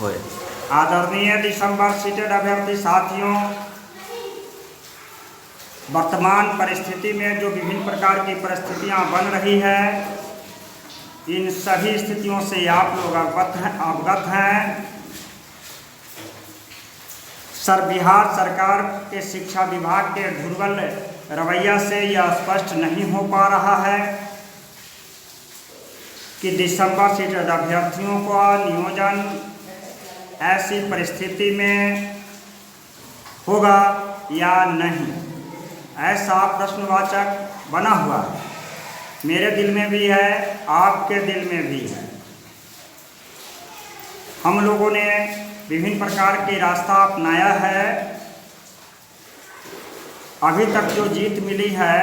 होए। आदरणीय दिसंबर सीटेड अभ्यर्थी साथियों, वर्तमान परिस्थिति में जो विभिन्न प्रकार की परिस्थितियां बन रही है, इन सभी स्थितियों से आप लोग अवगत हैं। बिहार सरकार के शिक्षा विभाग के दुर्बल रवैया से यह स्पष्ट नहीं हो पा रहा है कि दिसंबर सीटेड अभ्यर्थियों का नियोजन ऐसी परिस्थिति में होगा या नहीं। ऐसा प्रश्नवाचक बना हुआ है। मेरे दिल में भी है, आपके दिल में भी है। हम लोगों ने विभिन्न प्रकार के रास्ता अपनाया है। अभी तक जो जीत मिली है,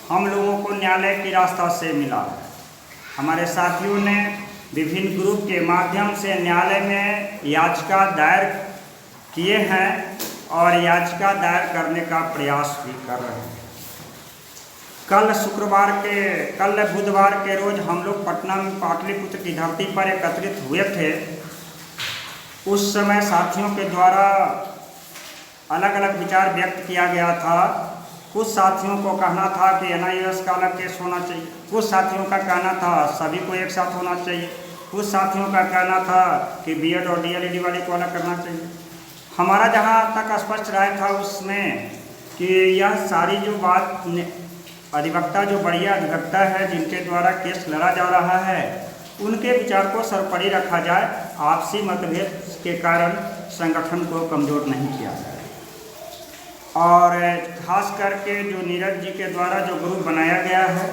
हम लोगों को न्यायालय के रास्ता से मिला है। हमारे साथियों ने विभिन्न ग्रुप के माध्यम से न्यायालय में याचिका दायर किए हैं और याचिका दायर करने का प्रयास भी कर रहे हैं। कल बुधवार के रोज हम लोग पटना में पाटलिपुत्र की धरती पर एकत्रित हुए थे। उस समय साथियों के द्वारा अलग अलग विचार व्यक्त किया गया था। कुछ साथियों को कहना था कि NIOS का अलग केस होना चाहिए, कुछ साथियों का कहना था सभी को एक साथ होना चाहिए, कुछ साथियों का कहना था कि BED और DLED वाले को अलग करना चाहिए। हमारा जहां तक स्पष्ट राय था उसमें कि यह सारी जो बात अधिवक्ता जो बढ़िया अधिवक्ता है जिनके द्वारा केस लड़ा जा रहा है, उनके विचार को सर्वोपरि रखा जाए। आपसी मतभेद के कारण संगठन को कमज़ोर नहीं किया जाए। और खास करके जो नीरज जी के द्वारा जो ग्रुप बनाया गया है,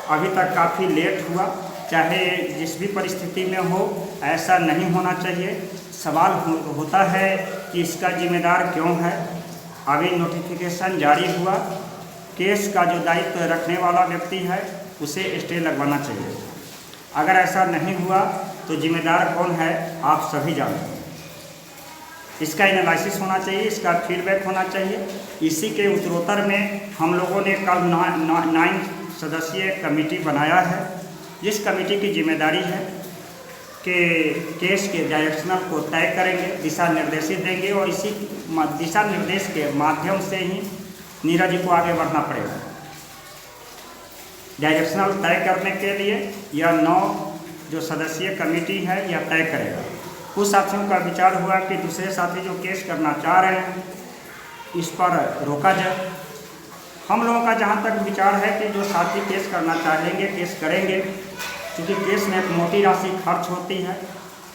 अभी तक काफ़ी लेट हुआ। चाहे जिस भी परिस्थिति में हो, ऐसा नहीं होना चाहिए। सवाल होता है कि इसका जिम्मेदार क्यों है। अभी नोटिफिकेशन जारी हुआ, केस का जो दायित्व रखने वाला व्यक्ति है उसे स्टे लगवाना चाहिए। अगर ऐसा नहीं हुआ तो जिम्मेदार कौन है आप सभी जानते हैं। इसका एनालिसिस होना चाहिए, इसका फीडबैक होना चाहिए। इसी के उत्तरोत्तर में हम लोगों ने कल 9 सदस्यीय कमेटी बनाया है, जिस कमेटी की जिम्मेदारी है कि केस के डायरेक्शनल को तय करेंगे, दिशा निर्देश देंगे और इसी दिशा निर्देश के माध्यम से ही नीरज जी को आगे बढ़ना पड़ेगा। डायरेक्शनल तय करने के लिए यह 9 जो सदस्यीय कमेटी है यह तय करेगा। कुछ साथियों का विचार हुआ कि दूसरे साथी जो केस करना चाह रहे हैं इस पर रोका जाए। हम लोगों का जहां तक विचार है कि जो साथी केस करना चाहेंगे केस करेंगे, क्योंकि केस में एक मोटी राशि खर्च होती है,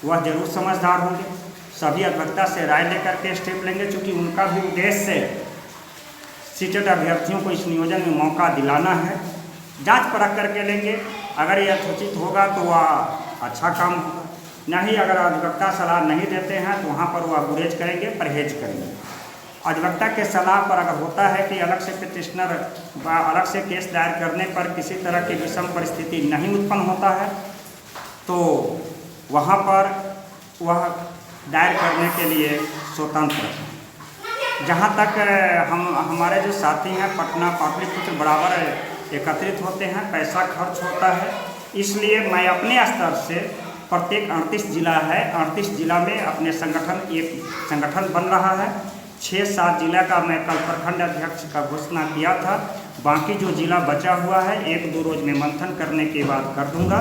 वह जरूर समझदार होंगे। सभी अधिवक्ता से राय लेकर के स्टेप लेंगे, क्योंकि उनका भी उद्देश्य सीटेड अभ्यर्थियों को इस नियोजन में मौका दिलाना है। जांच परख करके लेंगे। अगर यह यथोचित होगा तो वह अच्छा काम होगा, नहीं अगर अधिवक्ता सलाह नहीं देते हैं तो वहाँ पर वह गुरेज करेंगे, परहेज करेंगे। अधिवक्ता के सलाह पर अगर होता है कि अलग से पिटिशनर अलग से केस दायर करने पर किसी तरह की विषम परिस्थिति नहीं उत्पन्न होता है तो वहाँ पर वह दायर करने के लिए स्वतंत्र है। जहाँ तक हमारे जो साथी हैं पटना पाटलिपुत्र बराबर एकत्रित होते हैं, पैसा खर्च होता है, इसलिए मैं अपने स्तर से प्रत्येक 38 जिला है, 38 जिला में अपने एक संगठन बन रहा है। 6-7 जिला का मैं कल प्रखंड अध्यक्ष का घोषणा किया था। बाकी जो जिला बचा हुआ है 1-2 रोज में मंथन करने के बाद कर दूंगा।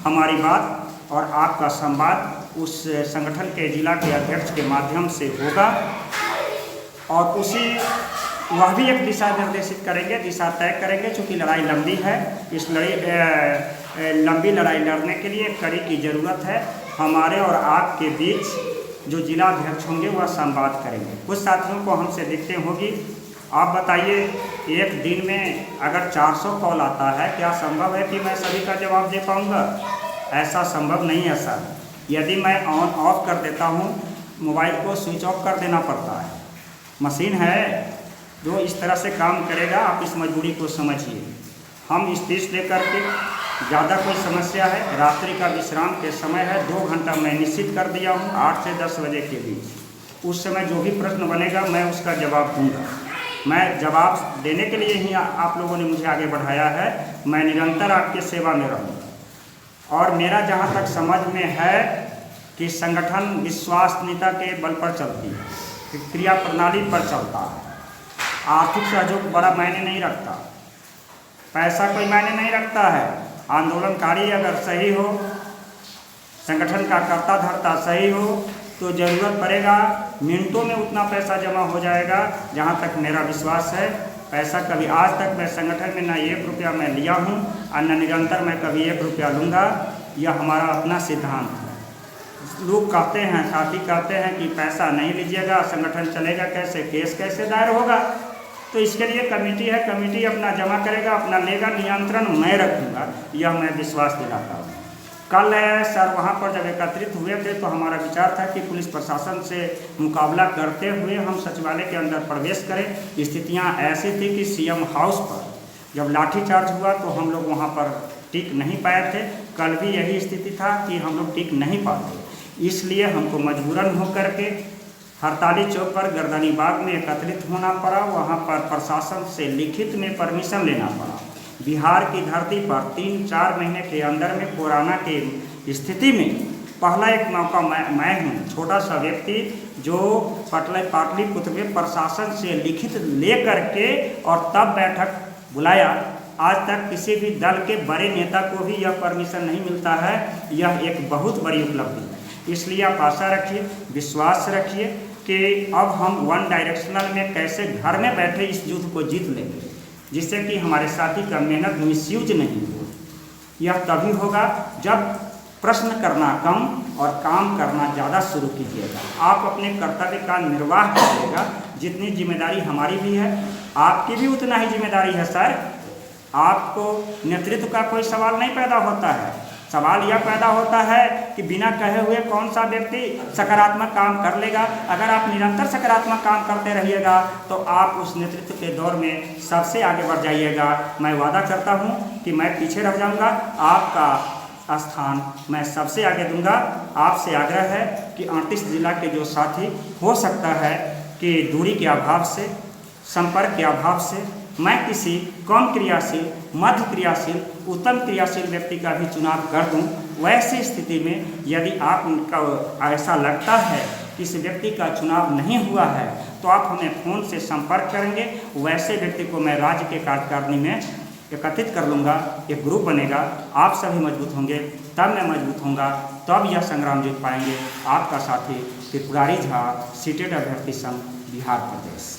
हमारी बात और आपका संवाद उस संगठन के जिला के अध्यक्ष के माध्यम से होगा और वह भी एक दिशा निर्देशित करेंगे, दिशा तय करेंगे। चूँकि लड़ाई लंबी है, इस लंबी लड़ाई लड़ने के लिए कड़ी की ज़रूरत है। हमारे और आपके बीच जो जिला अध्यक्ष होंगे वह संवाद करेंगे। कुछ साथियों को हमसे दिक्कतें होगी। आप बताइए, एक दिन में अगर 400 कॉल आता है, क्या संभव है कि मैं सभी का जवाब दे पाऊँगा? ऐसा संभव नहीं है सर। यदि मैं ऑन ऑफ कर देता हूँ, मोबाइल को स्विच ऑफ कर देना पड़ता है। मशीन है जो इस तरह से काम करेगा, आप इस मजबूरी को समझिए। हम इस तीस लेकर के ज़्यादा कोई समस्या है, रात्रि का विश्राम के समय है, 2 घंटा मैं निश्चित कर दिया हूँ 8 से 10 बजे के बीच। उस समय जो भी प्रश्न बनेगा मैं उसका जवाब दूंगा। मैं जवाब देने के लिए ही आप लोगों ने मुझे आगे बढ़ाया है। मैं निरंतर आपके सेवा में रहूँगा और मेरा जहाँ तक समझ में है कि संगठन विश्वसनीयता के बल पर चलती है, कि क्रिया प्रणाली पर चलता है। आर्थिक सहयोग बड़ा मायने नहीं रखता, पैसा कोई मायने नहीं रखता है। आंदोलनकारी अगर सही हो, संगठन का कर्ता धर्ता सही हो, तो ज़रूरत पड़ेगा मिनटों में उतना पैसा जमा हो जाएगा। जहाँ तक मेरा विश्वास है, पैसा कभी आज तक मैं संगठन में ना 1 रुपया मैं लिया हूँ और न निरंतर मैं कभी 1 रुपया लूँगा। यह हमारा अपना सिद्धांत है। लोग कहते हैं, साथी कहते हैं कि पैसा नहीं लीजिएगा, संगठन चलेगा कैसे, केस कैसे दायर होगा। तो इसके लिए कमेटी है, कमेटी अपना जमा करेगा, अपना लेगा, नियंत्रण मैं रखूँगा, यह मैं विश्वास दिलाता हूँ। कल सर वहाँ पर जब एकत्रित हुए थे तो हमारा विचार था कि पुलिस प्रशासन से मुकाबला करते हुए हम सचिवालय के अंदर प्रवेश करें। स्थितियाँ ऐसी थी कि सीएम हाउस पर जब लाठीचार्ज हुआ तो हम लोग वहाँ पर टिक नहीं पाए थे। कल भी यही स्थिति था कि हम लोग टिक नहीं पाते, इसलिए हमको मजबूरन होकर के हड़ताली चौक पर गर्दनी बाग में एकत्रित होना पड़ा। वहाँ पर प्रशासन से लिखित में परमिशन लेना पड़ा। बिहार की धरती पर 3-4 महीने के अंदर में कोरोना के स्थिति में पहला एक मौका मैं हूँ, छोटा सा व्यक्ति जो पाटलिपुत्र में प्रशासन से लिखित ले करके और तब बैठक बुलाया। आज तक किसी भी दल के बड़े नेता को भी यह परमिशन नहीं मिलता है। यह एक बहुत बड़ी उपलब्धि है। इसलिए आप आशा रखिए, विश्वास रखिए कि अब हम वन डायरेक्शनल में कैसे घर में बैठे इस युद्ध को जीत लेंगे, जिससे कि हमारे साथी का मेहनत मिसयूज नहीं हो। यह तभी होगा जब प्रश्न करना कम और काम करना ज़्यादा शुरू कीजिएगा। आप अपने कर्तव्य का निर्वाह कीजिएगा। जितनी जिम्मेदारी हमारी भी है, आपकी भी उतना ही जिम्मेदारी है सर। आपको नेतृत्व का कोई सवाल नहीं पैदा होता है। सवाल यह पैदा होता है कि बिना कहे हुए कौन सा व्यक्ति सकारात्मक काम कर लेगा। अगर आप निरंतर सकारात्मक काम करते रहिएगा तो आप उस नेतृत्व के दौर में सबसे आगे बढ़ जाइएगा। मैं वादा करता हूं कि मैं पीछे रह जाऊंगा, आपका स्थान मैं सबसे आगे दूंगा। आपसे आग्रह है कि 38 जिला के जो साथी, हो सकता है कि दूरी के अभाव से, संपर्क के अभाव से मैं किसी कम क्रियाशील, मध्य क्रियाशील, उत्तम क्रियाशील व्यक्ति का भी चुनाव कर दूं। वैसी स्थिति में यदि आपका ऐसा लगता है कि इस व्यक्ति का चुनाव नहीं हुआ है तो आप हमें फ़ोन से संपर्क करेंगे। वैसे व्यक्ति को मैं राज्य के कार्यकारिणी में एकत्रित कर लूँगा। एक ग्रुप बनेगा, आप सभी मजबूत होंगे, तब मैं मजबूत होऊंगा, तब यह संग्राम जीत पाएंगे। आपका साथी त्रिपुरारी झा, सीटेड अभ्यर्थी संघ, बिहार प्रदेश।